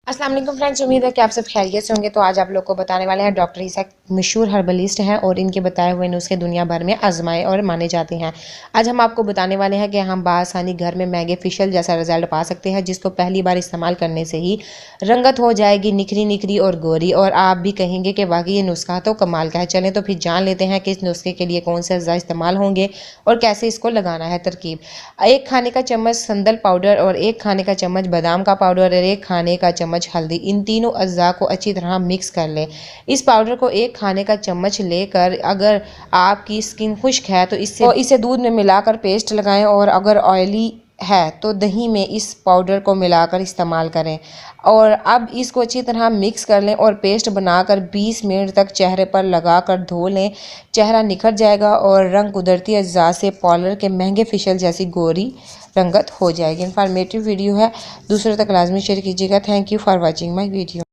अस्सलाम वालेकुम फ्रेंड्स, उम्मीद है कि आप सब खैरियत से होंगे। तो आज आप लोग को बताने वाले हैं डॉक्टर ईसाक मशहूर हर्बलिस्ट हैं और इनके बताए हुए नुस्खे दुनिया भर में आजमाए और माने जाते हैं। आज हम आपको बताने वाले हैं कि हम बासानी घर में मैगी फेशियल जैसा रिजल्ट पा सकते हैं, जिसको पहली बार इस्तेमाल करने से ही रंगत हो जाएगी निखरी निखरी और गोरी, और आप भी कहेंगे कि वाकई ये नुस्खा तो कमाल का है। चलें तो फिर जान लेते हैं कि इस नुस्खे के लिए कौन से अज्जा इस्तेमाल होंगे और कैसे इसको लगाना है। तरकीब: 1 खाने का चम्मच संदल पाउडर और 1 खाने का चम्मच बादाम का पाउडर और 1 खाने का चम्मच हल्दी। इन तीनों अज्जा को अच्छी तरह मिक्स कर लें। इस पाउडर को 1 खाने का चम्मच लेकर, अगर आपकी स्किन खुश्क है तो इसे दूध में मिलाकर पेस्ट लगाएं, और अगर ऑयली है तो दही में इस पाउडर को मिलाकर इस्तेमाल करें। और अब इसको अच्छी तरह मिक्स कर लें और पेस्ट बनाकर 20 मिनट तक चेहरे पर लगाकर धो लें। चेहरा निखर जाएगा और रंग कुदरती अज्जा से पार्लर के महंगे फेशियल जैसी गोरी रंगत हो जाएगी। इन्फॉर्मेटिव वीडियो है, दूसरों तक लाजमी शेयर कीजिएगा। Thank you for watching my video.